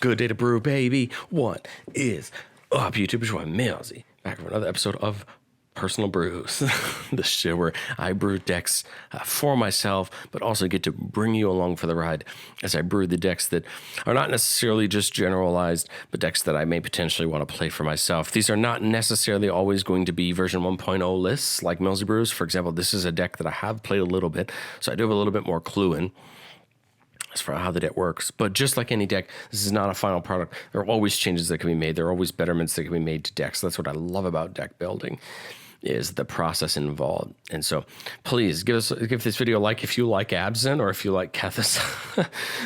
good day to brew, baby. What is up, YouTube? It's your Millsy, back for another episode of Personal Brews, the show where I brew decks for myself, but also get to bring you along for the ride as I brew the decks that are not necessarily just generalized, but decks that I may potentially want to play for myself. These are not necessarily always going to be version 1.0 lists like Millsy Brews. For example, this is a deck that I have played a little bit, so I do have a little bit more clue in as for how the deck works. But just like any deck, this is not a final product. There are always changes that can be made. There are always betterments that can be made to decks. That's what I love about deck building, is the process involved. And so please give this video a like if you like Abzan or if you like Kethis.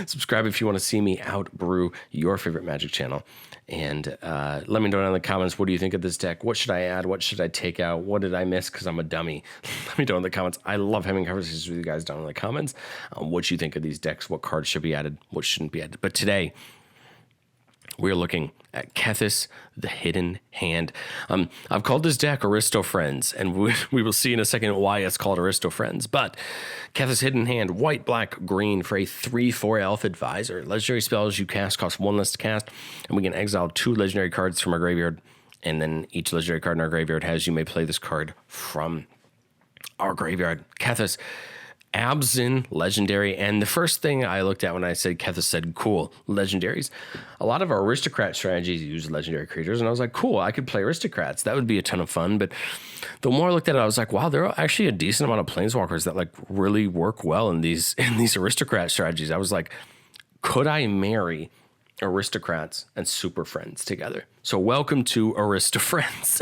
Subscribe if you want to see me out brew your favorite Magic channel. And let me know down in the comments, what do you think of this deck? What should I add? What should I take out? What did I miss because I'm a dummy? Let me know in the comments. I love having conversations with you guys down in the comments on what you think of these decks, what cards should be added, what shouldn't be added. But today, we're looking at Kethis, the Hidden Hand. I've called this deck Aristofriends, and we will see in a second why it's called Aristofriends. But Kethis Hidden Hand, white, black, green for a 3/4 Elf Advisor. Legendary spells you cast cost 1 less to cast, and we can exile 2 legendary cards from our graveyard. And then each legendary card in our graveyard has you may play this card from our graveyard. Kethis, Abzan, legendary. And the first thing I looked at when I said Kethis said, cool, legendaries. A lot of our aristocrat strategies use legendary creatures, and I was like, cool, I could play aristocrats. That would be a ton of fun. But the more I looked at it, I was like, wow, there are actually a decent amount of planeswalkers that like really work well in these aristocrat strategies. I was like, could I marry aristocrats and super friends together? So welcome to Aristofriends,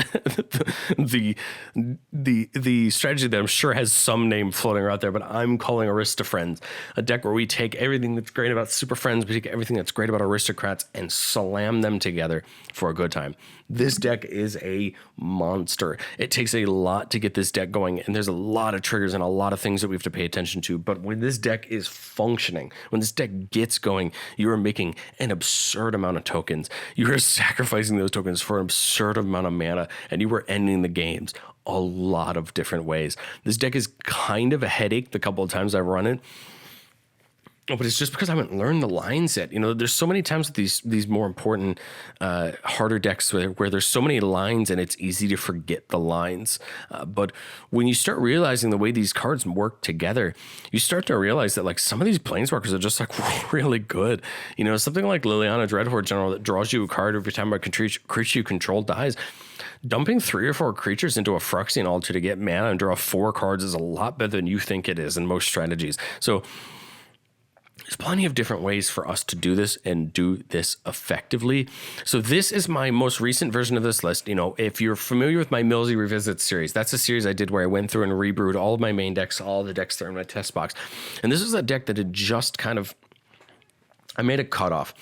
the strategy that I'm sure has some name floating out there, but I'm calling Aristofriends, a deck where we take everything that's great about super friends, we take everything that's great about aristocrats and slam them together for a good time. This deck is a monster. It takes a lot to get this deck going, and there's a lot of triggers and a lot of things that we have to pay attention to. But when this deck is functioning, when this deck gets going, you are making an absurd amount of tokens. You are sacrificing those tokens for an absurd amount of mana, and you are ending the games a lot of different ways. This deck is kind of a headache the couple of times I've run it. But it's just because I haven't learned the lines yet. You know, there's so many times with these more important, harder decks where there's so many lines and it's easy to forget the lines. But when you start realizing the way these cards work together, you start to realize that like some of these planeswalkers are just like really good. You know, something like Liliana Dreadhorde General that draws you a card every time a creature you control dies. Dumping 3 or 4 creatures into a Phyrexian altar to get mana and draw 4 cards is a lot better than you think it is in most strategies. So there's plenty of different ways for us to do this and do this effectively. So this is my most recent version of this list. You know, if you're familiar with my Millsy Revisit series, that's a series I did where I went through and rebrewed all of my main decks, all the decks that are in my test box. And this is a deck that had just kind of, I made a cutoff.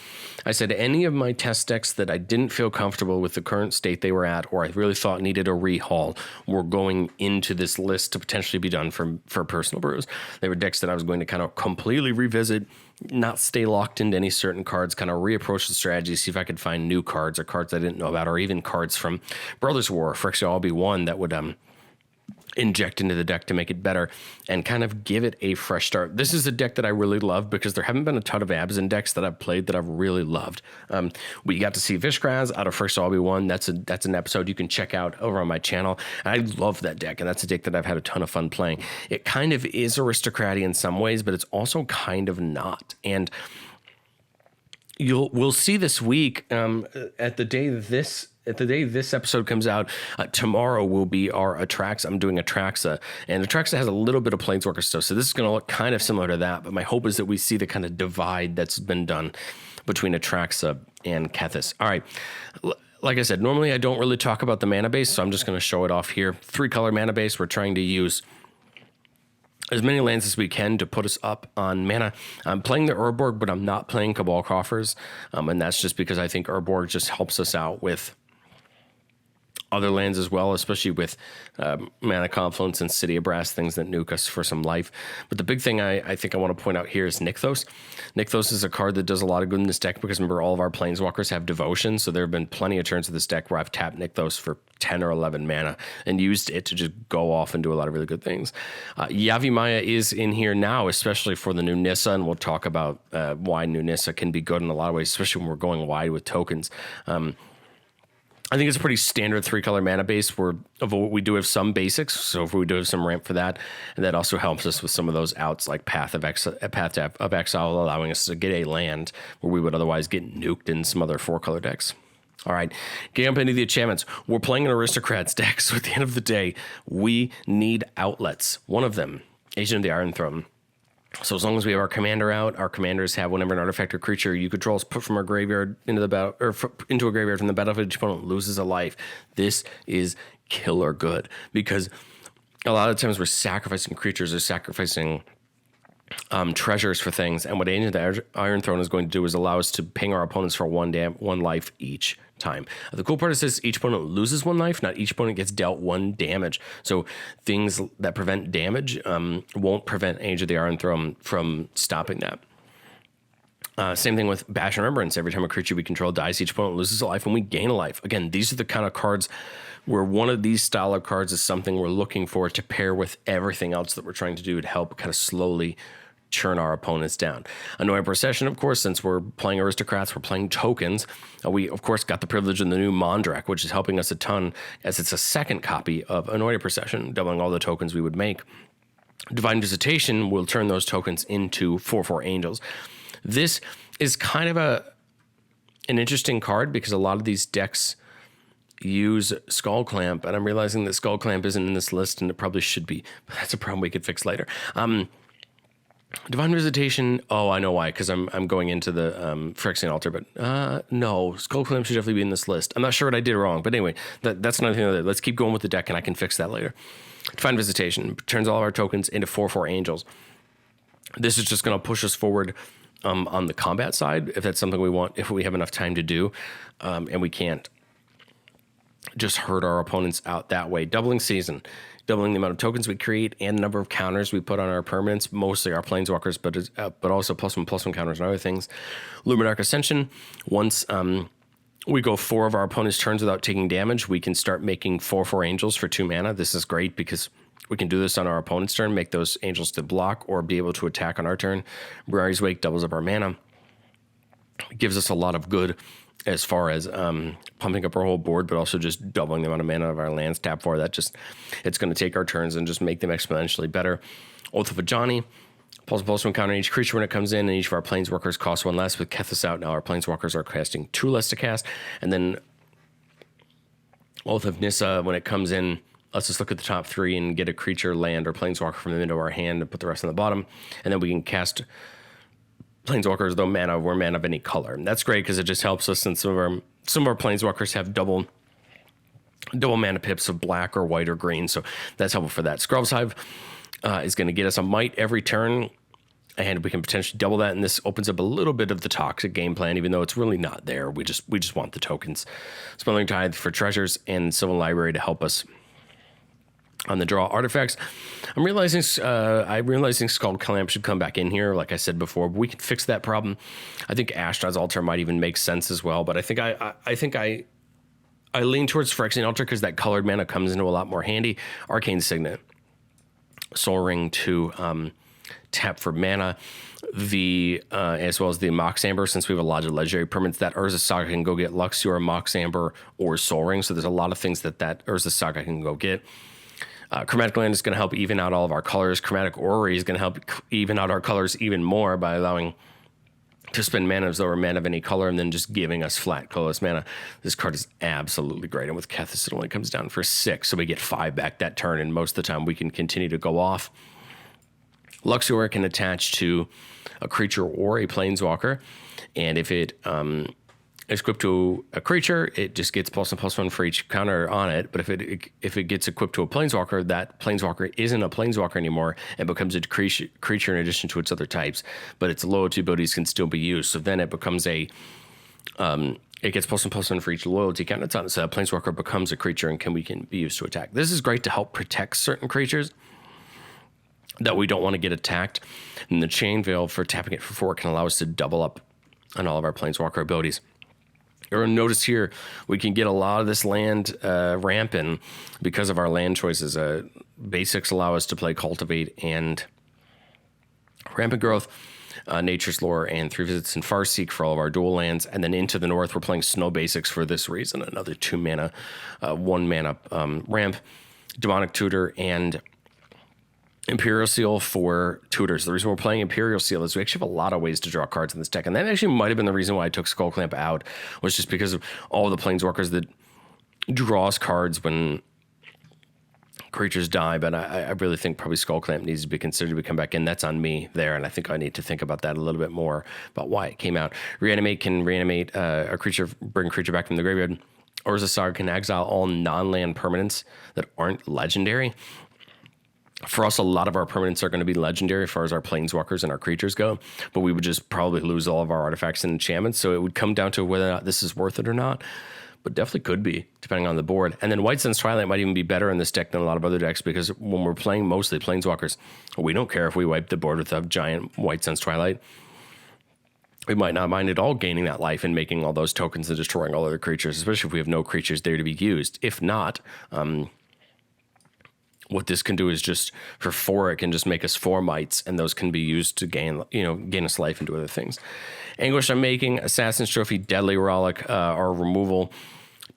I said any of my test decks that I didn't feel comfortable with the current state they were at, or I really thought needed a rehaul, were going into this list to potentially be done for Personal Brews. They were decks that I was going to kind of completely revisit, not stay locked into any certain cards, kind of reapproach the strategy, see if I could find new cards or cards I didn't know about, or even cards from Brothers War, Phyrexian All Be One that would inject into the deck to make it better and kind of give it a fresh start. This is a deck that I really love because there haven't been a ton of Abzan decks that I've played that I've really loved. We got to see Vishkraz out of Phyrexian All Be One. That's an episode you can check out over on my channel. I love that deck, and that's a deck that I've had a ton of fun playing. It kind of is aristocratic in some ways, but it's also kind of not. And we'll see this week at the day this episode comes out. Tomorrow will be our Atraxa. I'm doing Atraxa, and Atraxa has a little bit of Planeswalker stuff, so this is going to look kind of similar to that, but my hope is that we see the kind of divide that's been done between Atraxa and Kethis. All right. Like I said, normally I don't really talk about the mana base, so I'm just going to show it off here. 3-color mana base. We're trying to use as many lands as we can to put us up on mana. I'm playing the Urborg, but I'm not playing Cabal Coffers, and that's just because I think Urborg just helps us out with other lands as well, especially with Mana Confluence and City of Brass, things that nuke us for some life. But the big thing I think I want to point out here is Nykthos. Nykthos is a card that does a lot of good in this deck because remember, all of our Planeswalkers have Devotion, so there have been plenty of turns of this deck where I've tapped Nykthos for 10 or 11 mana and used it to just go off and do a lot of really good things. Yavimaya is in here now, especially for the new Nissa, and we'll talk about why new Nissa can be good in a lot of ways, especially when we're going wide with tokens. I think it's a pretty standard 3-color mana base. We do have some basics, so if we do have some ramp for that, and that also helps us with some of those outs like Path of Exile, allowing us to get a land where we would otherwise get nuked in some other 4-color decks. All right, getting up into the enchantments. We're playing an Aristocrats deck, so at the end of the day, we need outlets. One of them, Agent of the Iron Throne. So as long as we have our commander out, our commanders have whenever an artifact or creature you control is put from our graveyard into the battle, or into a graveyard from the battlefield, each opponent loses a life. This is killer good because a lot of times we're sacrificing creatures or sacrificing treasures for things, and what Agent of the Iron Throne is going to do is allow us to ping our opponents for one life each time. The cool part is this: each opponent loses 1 life, not each opponent gets dealt 1 damage. So things that prevent damage won't prevent Agent of the Iron Throne from stopping that. Same thing with Bash Remembrance. Every time a creature we control dies, each opponent loses a life and we gain a life. Again, these are the kind of cards where one of these style of cards is something we're looking for to pair with everything else that we're trying to do to help kind of slowly churn our opponents down. Annoying Procession, of course, since we're playing Aristocrats, we're playing tokens. We, of course, got the privilege of the new Mondrak, which is helping us a ton as it's a second copy of Annoying Procession, doubling all the tokens we would make. Divine Visitation will turn those tokens into 4/4 Angels. This is kind of an interesting card because a lot of these decks use Skull Clamp, and I'm realizing that Skull Clamp isn't in this list, and it probably should be, but that's a problem we could fix later. Divine Visitation, oh, I know why, because I'm going into the Phyrexian Altar, but no, Skull Clamp should definitely be in this list. I'm not sure what I did wrong, but anyway, that's another thing. Let's keep going with the deck, and I can fix that later. Divine Visitation turns all of our tokens into 4/4 Angels. This is just going to push us forward on the combat side, if that's something we want, if we have enough time to do, and we can't just hurt our opponents out that way. Doubling Season, doubling the amount of tokens we create and the number of counters we put on our permanents, mostly our Planeswalkers, but also +1/+1 counters and other things. Luminarch Ascension, once we go 4 of our opponent's turns without taking damage, we can start making 4/4 Angels for 2 mana. This is great because we can do this on our opponent's turn, make those Angels to block or be able to attack on our turn. Briar's Wake doubles up our mana. It gives us a lot of good as far as pumping up our whole board, but also just doubling the amount of mana of our lands tap for. It's going to take our turns and just make them exponentially better. Oath of Ajani, +1/+1 counter each creature when it comes in, and each of our Planeswalkers costs 1 less. With Kethis out now, our Planeswalkers are casting 2 less to cast. And then Oath of Nissa, when it comes in, let's just look at the top 3 and get a creature, land, or Planeswalker from the middle of our hand and put the rest on the bottom. And then we can cast Planeswalkers, though mana were mana of any color. And that's great because it just helps us, since some of our Planeswalkers have double mana pips of black or white or green, so that's helpful for that. Scrub's Hive is going to get us a might every turn, and we can potentially double that, and this opens up a little bit of the toxic game plan, even though it's really not there. We just want the tokens. Smuggling Tithe for treasures, and Civil Library to help us on the draw artifacts. I'm realizing Skull Clamp should come back in here, like I said before. But we can fix that problem. I think Ashdod's Altar might even make sense as well. But I think I lean towards Phyrexian Altar because that colored mana comes into a lot more handy. Arcane Signet, Soul Ring to tap for mana. As well as the Mox Amber, since we have a lot of legendary permanents, that Urza Saga can go get Luxior, Mox Amber, or Soul Ring. So there's a lot of things that Urza Saga can go get. Chromatic Land is going to help even out all of our colors. Chromatic Orrery is going to help even out our colors even more by allowing to spend mana as though we're mana of any color and then just giving us flat colorless mana. This card is absolutely great. And with Kethis, it only comes down for 6, so we get 5 back that turn, and most of the time we can continue to go off. Luxior can attach to a creature or a Planeswalker, and if it is equipped to a creature, it just gets +1/+1 for each counter on it. But if it gets equipped to a Planeswalker, that Planeswalker isn't a Planeswalker anymore and becomes a creature in addition to its other types. But its loyalty abilities can still be used. So then it becomes It gets +1/+1 for each loyalty count it's on. So that Planeswalker becomes a creature and we can be used to attack. This is great to help protect certain creatures that we don't want to get attacked. And the Chain Veil for tapping it for 4 can allow us to double up on all of our Planeswalker abilities. You're going to notice here, we can get a lot of this land rampant because of our land choices. Basics allow us to play Cultivate and Rampant Growth, Nature's Lore, and 3 Visits and Farseek for all of our dual lands. And then into the north, we're playing Snow Basics for this reason. Another 2 mana, 1 mana ramp, Demonic Tutor, and Imperial Seal for tutors. The reason we're playing Imperial Seal is we actually have a lot of ways to draw cards in this deck. And that actually might have been the reason why I took Skullclamp out, was just because of all the Planeswalkers that draws cards when creatures die. But I really think probably Skullclamp needs to be considered to come back in. That's on me there. And I think I need to think about that a little bit more, about why it came out. Reanimate can reanimate a creature, bring a creature back from the graveyard. Urza Saga can exile all non-land permanents that aren't legendary. For us, a lot of our permanents are going to be legendary as far as our Planeswalkers and our creatures go, but we would just probably lose all of our artifacts and enchantments, so it would come down to whether or not this is worth it or not, but definitely could be, depending on the board. And then White Sun's Twilight might even be better in this deck than a lot of other decks, because when we're playing mostly Planeswalkers, we don't care if we wipe the board with a giant White Sun's Twilight. We might not mind at all gaining that life and making all those tokens and destroying all other creatures, especially if we have no creatures there to be used. If not, what this can do is just for 4, it can just make us 4 mites, and those can be used to gain us life and do other things. Anguish Unmaking, Assassin's Trophy, Deadly Relic are removal.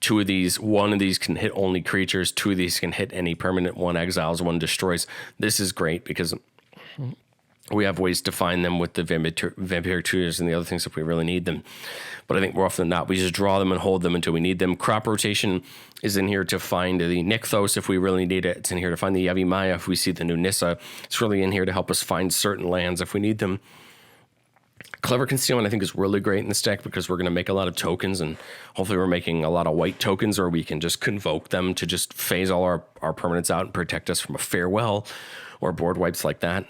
2 of these, 1 of these can hit only creatures, 2 of these can hit any permanent, 1 exiles, 1 destroys. This is great because we have ways to find them with the vampiric tutors and the other things if we really need them. But I think more often than not, we just draw them and hold them until we need them. Crop Rotation is in here to find the Nykthos if we really need it. It's in here to find the Yavimaya if we see the new Nissa. It's really in here to help us find certain lands if we need them. Clever Concealment, I think, is really great in this deck because we're going to make a lot of tokens, and hopefully we're making a lot of white tokens, or we can just convoke them to just phase all our permanents out and protect us from a Farewell or board wipes like that.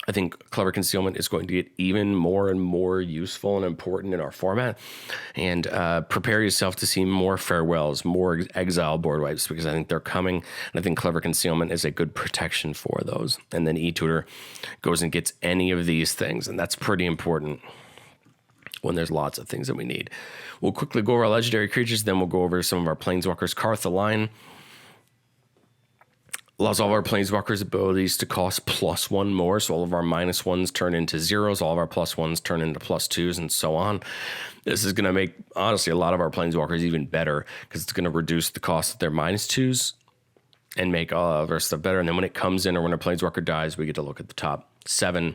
I think Clever Concealment is going to get even more and more useful and important in our format. And prepare yourself to see more Farewells, more exile board wipes, because I think they're coming. And I think Clever Concealment is a good protection for those. And then E-Tutor goes and gets any of these things. And that's pretty important when there's lots of things that we need. We'll quickly go over our legendary creatures. Then we'll go over some of our Planeswalkers. Karth the Lion allows all of our Planeswalkers' abilities to cost +1 more, so all of our -1s turn into 0s, all of our +1s turn into +2s, and so on. This is going to make, honestly, a lot of our Planeswalkers even better, because it's going to reduce the cost of their -2s and make all of our stuff better. And then when it comes in, or when a Planeswalker dies, we get to look at the top 7,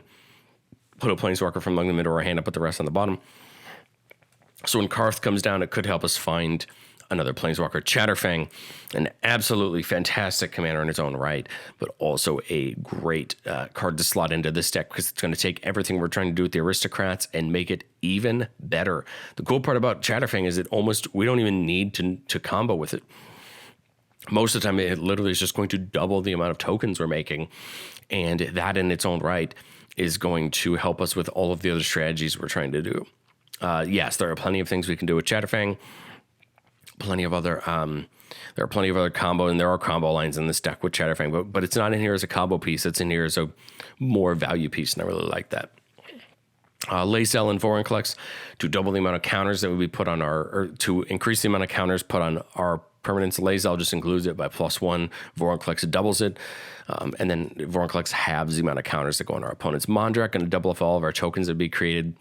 put a Planeswalker from among the middle of our hand, and put the rest on the bottom. So when Karth comes down, it could help us find another Planeswalker. Chatterfang, an absolutely fantastic commander in its own right, but also a great card to slot into this deck, because it's going to take everything we're trying to do with the Aristocrats and make it even better. The cool part about Chatterfang is we don't even need to combo with it. Most of the time, it literally is just going to double the amount of tokens we're making, and that in its own right is going to help us with all of the other strategies we're trying to do. Yes, there are plenty of things we can do with Chatterfang. There are plenty of other combo, and there are combo lines in this deck with Chatterfang, but it's not in here as a combo piece. It's in here as a more value piece, and I really like that. Lae'zel and Vorinclex to double the amount of counters that would be put on to increase the amount of counters put on our permanents. Lae'zel just includes it by +1. Vorinclex doubles it, and then Vorinclex halves the amount of counters that go on our opponents. Mondrak going to double up all of our tokens that be created.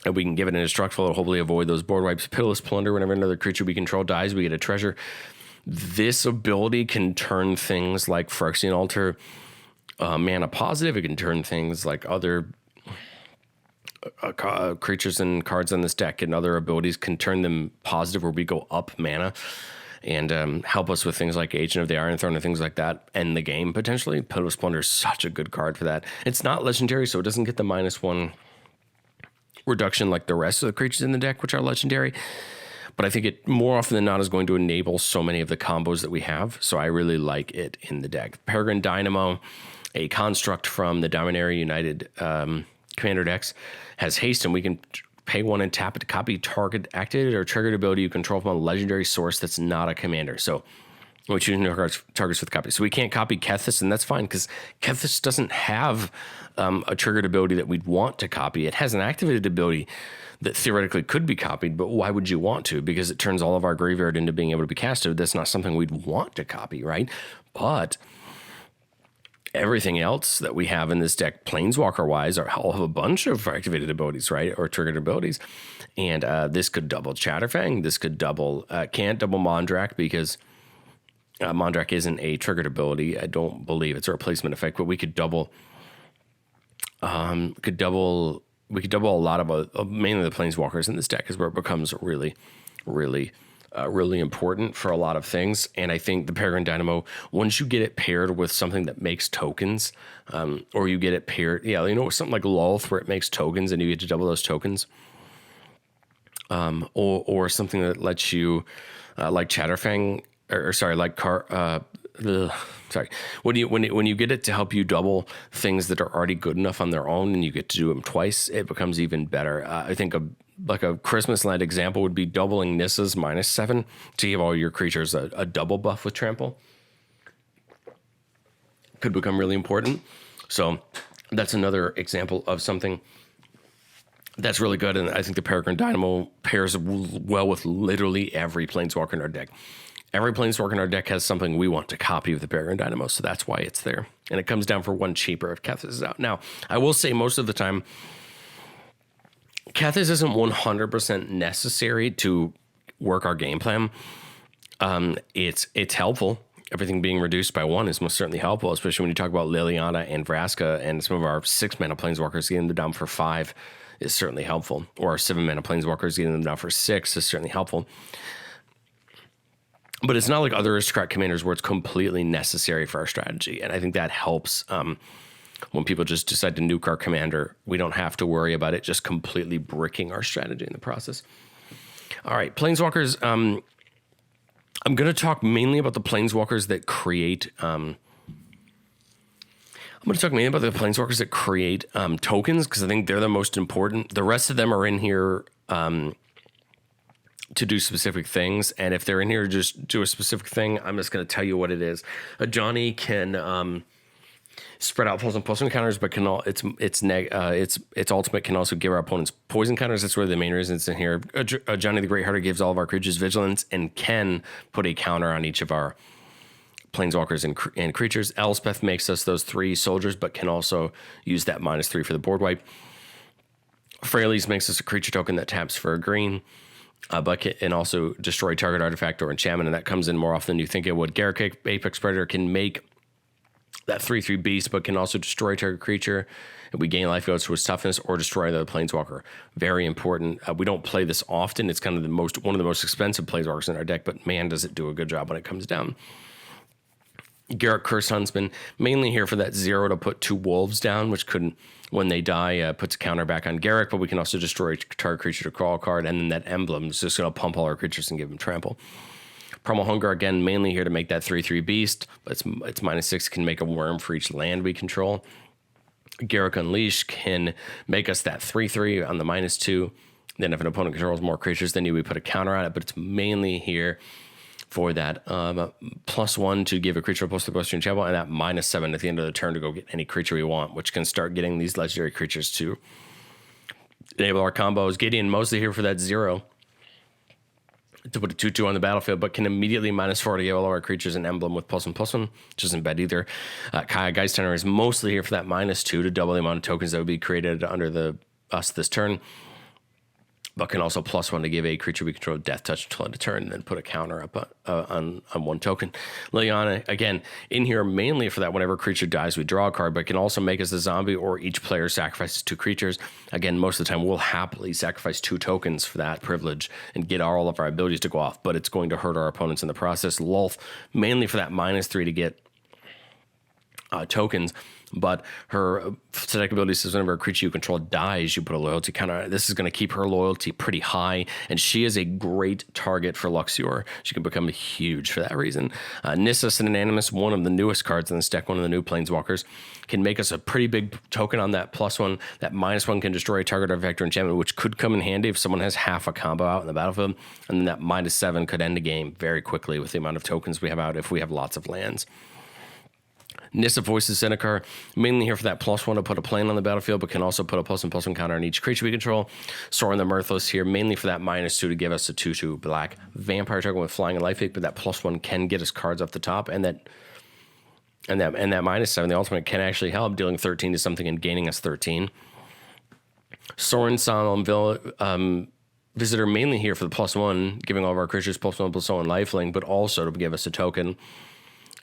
And we can give it an Indestructible to hopefully avoid those board wipes. Pitiless Plunder, whenever another creature we control dies, we get a treasure. This ability can turn things like Phyrexian Altar mana positive. It can turn things like other creatures and cards on this deck and other abilities can turn them positive, where we go up mana, and help us with things like Agent of the Iron Throne and things like that. End the game, potentially. Pitiless Plunder is such a good card for that. It's not legendary, so it doesn't get the -1 reduction like the rest of the creatures in the deck, which are legendary, but I think it more often than not is going to enable so many of the combos that we have, so I really like it in the deck. Peregrine Dynamo, a construct from the Dominaria United commander decks, has haste, and we can pay 1 and tap it to copy target activated or triggered ability you control from a legendary source that's not a commander. So we choose no targets with copy. So we can't copy Kethis, and that's fine because Kethis doesn't have a triggered ability that we'd want to copy. It has an activated ability that theoretically could be copied, but why would you want to? Because it turns all of our graveyard into being able to be casted. That's not something we'd want to copy, right? But everything else that we have in this deck, Planeswalker-wise, all have a bunch of activated abilities, right? Or triggered abilities. And this could double Chatterfang. This could double, can't double Mondrak because Mondrak isn't a triggered ability. I don't believe it's a replacement effect, but we could double, we could double a lot of mainly the Planeswalkers in this deck is where it becomes really, really important for a lot of things. And I think the Peregrine Dynamo, once you get it paired with something that makes tokens, or you get it paired, something like Lolth where it makes tokens and you get to double those tokens, or something that lets you, like Chatterfang, when you get it to help you double things that are already good enough on their own and you get to do them twice, it becomes even better. I think a Christmas Land example would be doubling Nissa's -7 to give all your creatures a double buff with trample. Could become really important. So that's another example of something that's really good. And I think the Peregrine Dynamo pairs well with literally every Planeswalker in our deck. Every Planeswalker in our deck has something we want to copy with the Peregrine Dynamo, so that's why it's there. And it comes down for 1 cheaper if Kethis is out. Now, I will say most of the time, Kethis isn't 100% necessary to work our game plan. It's helpful. Everything being reduced by 1 is most certainly helpful, especially when you talk about Liliana and Vraska and some of our 6-mana Planeswalkers getting them down for 5 is certainly helpful. Or our 7-mana Planeswalkers getting them down for 6 is certainly helpful. But it's not like other aristocrat commanders where it's completely necessary for our strategy. And I think that helps when people just decide to nuke our commander. We don't have to worry about it just completely bricking our strategy in the process. All right, Planeswalkers. I'm going to talk mainly about the Planeswalkers that create... I'm going to talk mainly about the Planeswalkers that create tokens because I think they're the most important. The rest of them are in here... to do specific things, and if they're in here to just do a specific thing, I'm just going to tell you what it is. A Johnny can spread out +1/+1 counters, but its ultimate can also give our opponents poison counters. That's really the main reason it's in here. A Johnny the Greathearted gives all of our creatures vigilance and can put a counter on each of our Planeswalkers and creatures. Elspeth makes us those 3 soldiers, but can also use that -3 for the board wipe. Freyalise makes us a creature token that taps for a green. Bucket and also destroy target artifact or enchantment, and that comes in more often than you think it would. Garruk, Apex Predator, can make that 3/3 beast, but can also destroy target creature. We gain life goes to its toughness or destroy the Planeswalker. Very important. We don't play this often. It's kind of one of the most expensive Planeswalkers in our deck, but man, does it do a good job when it comes down. Garruk, Cursed Huntsman, mainly here for that 0 to put 2 wolves down, which could, when they die, puts a counter back on Garruk, but we can also destroy target creature to crawl card, and then that emblem is just going to pump all our creatures and give them trample. Primal Hunger, again, mainly here to make that 3/3 beast, but it's -6, can make a worm for each land we control. Garruk Unleash can make us that 3/3 on the -2. Then if an opponent controls more creatures than you, we put a counter on it, but it's mainly here for that +1 to give a creature a +3/+2 enchantment, and that -7 at the end of the turn to go get any creature we want, which can start getting these legendary creatures to enable our combos. Gideon mostly here for that 0 to put a 2/2 on the battlefield, but can immediately -4 to give all of our creatures an emblem with +1/+1, which isn't bad either. Kaya Geisthunter is mostly here for that -2 to double the amount of tokens that would be created under us this turn, but can also +1 to give a creature we control death touch until end of turn, and then put a counter up on 1 token. Liliana, again, in here mainly for that whenever a creature dies, we draw a card, but can also make us a zombie or each player sacrifices 2 creatures. Again, most of the time we'll happily sacrifice 2 tokens for that privilege and get all of our abilities to go off, but it's going to hurt our opponents in the process. Lolth, mainly for that -3 to get tokens, but her static ability says whenever a creature you control dies, you put a loyalty counter on it. This is going to keep her loyalty pretty high, and she is a great target for Luxior. She can become huge for that reason. Nissus and Anonymous, one of the newest cards in this deck, one of the new Planeswalkers, can make us a pretty big token on that +1. That -1 can destroy a target artifact or enchantment, which could come in handy if someone has half a combo out in the battlefield, and then that -7 could end the game very quickly with the amount of tokens we have out if we have lots of lands. Nissa Voices Zendikar, mainly here for that +1 to put a plane on the battlefield, but can also put a +1/+1 counter on each creature we control. Sorin the Mirthless here, mainly for that -2 to give us a 2/2 black vampire token with flying and life leak, but that +1 can get us cards off the top, and that -7, the ultimate, can actually help, dealing 13 to something and gaining us 13. Sorin Solemn Visitor, mainly here for the +1, giving all of our creatures +1/+1 lifelink, but also to give us a token.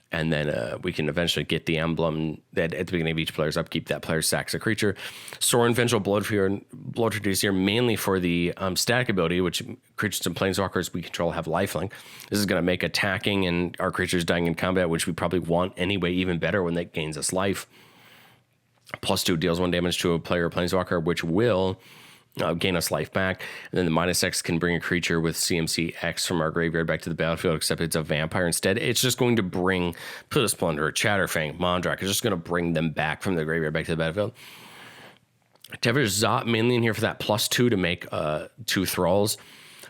And then we can eventually get the emblem that at the beginning of each player's upkeep, that player sacks a creature. Sorin Vengeful Bloodtreader is here mainly for the static ability, which creatures and planeswalkers we control have lifelink. This is going to make attacking and our creatures dying in combat, which we probably want anyway, even better when that gains us life. +2 deals 1 damage to a player or planeswalker, which will gain us life back. And then the -X can bring a creature with CMC X from our graveyard back to the battlefield, except it's a vampire instead. It's just going to bring Put Splendour, Chatterfang, Mondrak. It's just going to bring them back from the graveyard back to the battlefield. Tevesh Zot mainly in here for that +2 to make 2 Thralls.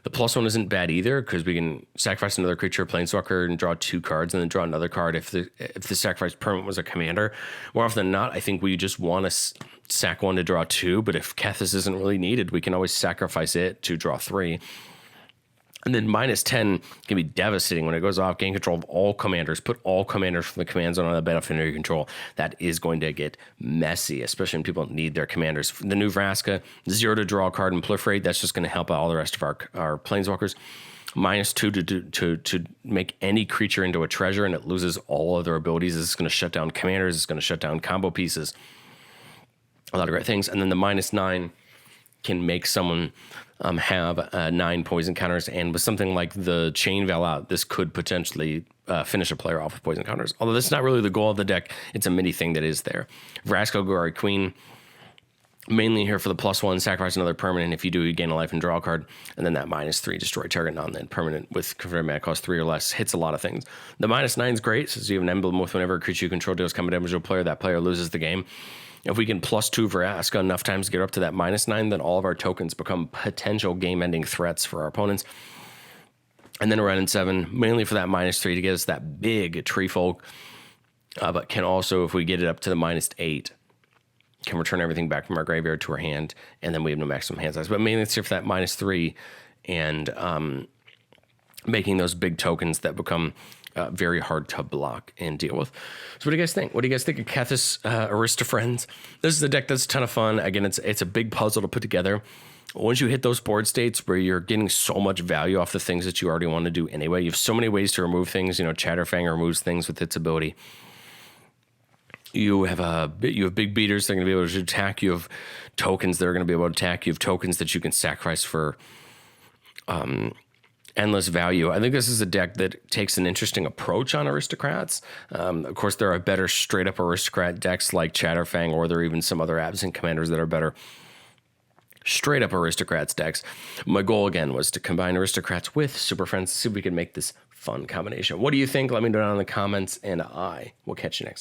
The +1 isn't bad either, because we can sacrifice another creature, planeswalker, and draw 2 cards, and then draw another card if the sacrifice permanent was a commander. More often than not, I think we just want to sack 1 to draw 2, but if Kethis isn't really needed, we can always sacrifice it to draw 3. And then -10 can be devastating when it goes off. Gain control of all commanders. Put all commanders from the command zone on the battlefield under your control. That is going to get messy, especially when people need their commanders. The new Vraska, 0 to draw a card and proliferate. That's just going to help out all the rest of our planeswalkers. -2 to make any creature into a treasure, and it loses all of their abilities. This is going to shut down commanders. It's going to shut down combo pieces. A lot of great things. And then the -9 can make someone have 9 poison counters, and with something like the Chain Veil out, this could potentially finish a player off with poison counters. Although that's not really the goal of the deck, it's a mini thing that is there. Vraska Gori Queen, mainly here for the +1, sacrifice another permanent. If you do, you gain a life and draw a card, and then that -3, destroy target non-land permanent with converted mana cost 3 or less, hits a lot of things. The -9 is great, since you have an emblem with whenever a creature you control deals combat damage to a player, that player loses the game. If we can +2 Vraska enough times to get up to that -9, then all of our tokens become potential game-ending threats for our opponents. And then Ren and 7, mainly for that -3 to get us that big tree folk, but can also, if we get it up to the -8, can return everything back from our graveyard to our hand, and then we have no maximum hand size. But mainly it's here for that -3 and making those big tokens that become very hard to block and deal with. So what do you guys think? What do you guys think of Kethis Aristofriends? This is a deck that's a ton of fun. Again, it's a big puzzle to put together. Once you hit those board states where you're getting so much value off the things that you already want to do anyway, you have so many ways to remove things. You know, Chatterfang removes things with its ability. You have big beaters that are going to be able to attack. You have tokens that are going to be able to attack. You have tokens that you can sacrifice for endless value. I think this is a deck that takes an interesting approach on aristocrats. Of course, there are better straight up aristocrat decks like Chatterfang, or there are even some other Abzan commanders that are better straight up aristocrats decks. My goal again was to combine aristocrats with super friends to see if we can make this fun combination. What do you think? Let me know down in the comments, and I will catch you next time.